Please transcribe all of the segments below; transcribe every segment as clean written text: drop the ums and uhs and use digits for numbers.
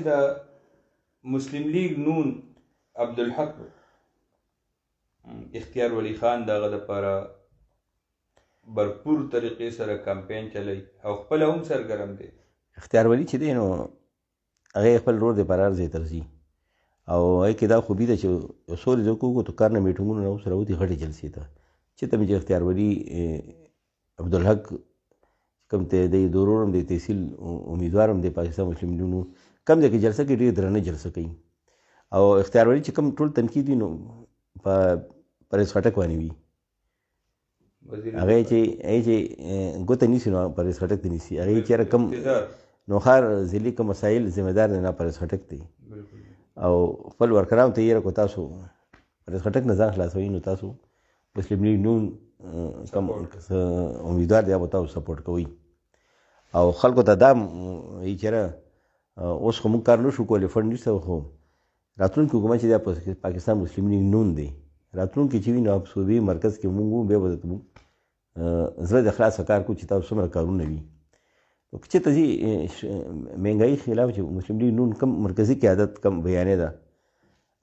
د مسلم لیگ نون عبدالحق اختیار ولی خان دغه دپاره برپور طریقې سره کمپین چلی او خپله هم سرګرم دی. اختیار ولی چې دی نو هغه خپل رور د فرار ځای ته ځي او هغې کې دا خوبي ده چې یو څو ورځې وکړو تو کار نه میټینګونه نه ورسره وتي غټې جلسې ته چې ته مې چې اختیار ولی عبدالحق کوم ته د ورور هم د تحصیل امیدوار هم د پاکستان مسلم لیګ نون کم ځای کې جلسه کې ډېر درنه جلسه کوي او اختیار ولی چې کوم ټول تنقید وي نو په پرهیز خټک باندې وي هغې چې ګوته نیسي نو پرهیز خټک ته نیسي هغې چېرې کم نوخار ضلعي کوم مسایل ذمہدار دی نه پرهیز خټک دی او خپل ورکرانو ته یې کو تاسو پرهیز خټک نه ځان خلاصوي نو تاسو مسلم لیګ نون کم امیدوار دی هغه تاسو سپورټ کوئ او خلکو ته دا وایي چېرې اوس خو موږ کار نه شو کولی فنډ نشته خو راتلونکي حکومت چې دی پاکستان مسلم لیګ نون دی راتلونکي چې وي نو صوبې مرکز کې موږ بیا به درته موږ زړه د خلاصه کار کوو چې تاسو څومره کارونه وي چې ته ځي مهنګایي خلاف چې مسلم لیګ نون کم مرکزي قیادت کم بیانې ده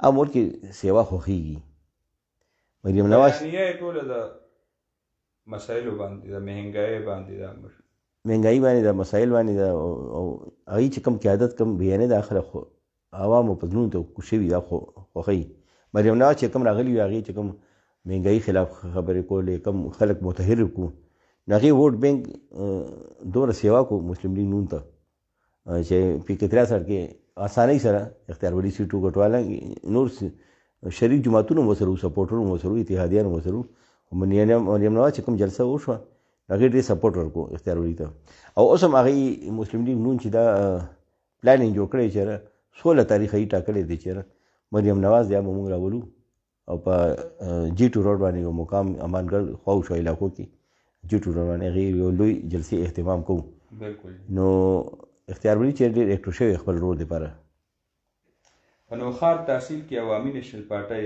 هغه ملک کې سیوا خوښېږي مریم نواز بیانیه ټوله د مسایلو باندې د مهنګایي باندې ده مهنګایي باندې ده مسایل باندې ده او هغې چې کم قیادت کم بیانې ده خلک عوامو په زړونو ته شوي دا خوښوي مریم نواز چې کم راغلي وي هغې چې کم مهنګایي خلاف خبرې کولې کم خلک متحرک وو نو هغې ووټ بینک دومره سیوا کو مسلم لیګ نون ته چې پی کې 63 کې اسانۍ سره اختیار ولی سیټو ګټواله نور شریک جماعتونه مو سره سپورټرونه مو سره اتحادیان مو سره مریم نواز چې کوم جلسه وشوه هغې ډېر سپورټ ورکړو اختیار ولی ته او اوس هم هغې مسلم لیګ نون چې دا پلانینګ جوړ کړی چېرې 16 تاریخ یې ټاکلی دی چېرې مریم نواز دی به موږ راولو او په جی ټو روډ باندې یو مقام امانګل خواوشا علاقو کې جی ټو روډ باندې هغې یو لوی جلسې اهتمام کوو نو اختیار ولی چې ډېر اکټیو شوی خپل رول دپاره په نوخار تحصیل کې عوامي نیشنل پارټۍ